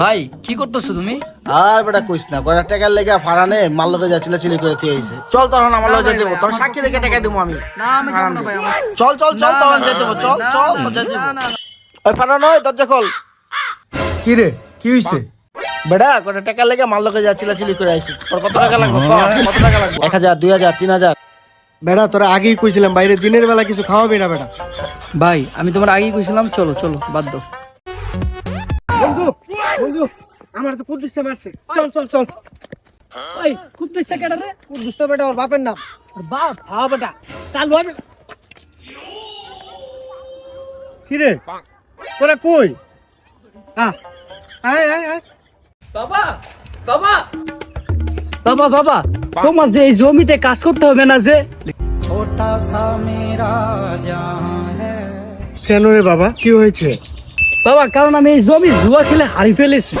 ভাই কি করতেছো তুমি? আর বেটা কইস না কয়টা টাকার লেগে ফাড়ানে মাল লগে যা চিলাচিলি করে দিয়ে আইছে। চল তখন আমার লগে যেতে দেব, তোর সাক্ষী রেখে টাকা দেবো আমি। না আমি যাব না ভাই। চল চল চল তখন যেতে দেব, চল চল তো যেতে দেব। ওই ফাড়ানো ওই দরজা খোল। কি রে কি হইছে? বেটা কয়টা টাকার লেগে মাল লগে যা চিলাচিলি করে আইছে। তোর কত টাকা লাগবে? কত টাকা লাগবে? 1000 2000 3000? বেটা তোরা আগেই কইছিলাম বাইরে দিনের বেলা কিছু খাওয়াবি না বেটা। ভাই আমি তোমার আগেই কইছিলাম চলো চলো বাদ দাও। বন্ধু বন্ধু আমার তো কুদ্দুসে মারছে, চল চল চল। ওই খুব দিছে কেডা রে? কুদ্দুস তো বেটা ওর বাপের নাম। ওর বাপ? হ্যাঁ বেটা চালু হবে। কি রে তোরা কই? হ্যাঁ আয় আয় আয়। বাবা বাবা বাবা বাবা তোমার যে এই জমিতে কাজ করতে হবে না যে? ছোটা সা মেরা জাহান হ্যায়। কেন রে বাবা কি হয়েছে? বাবা কারণ আমি এই জমি জুয়া খেলে হারিয়ে ফেলেছি।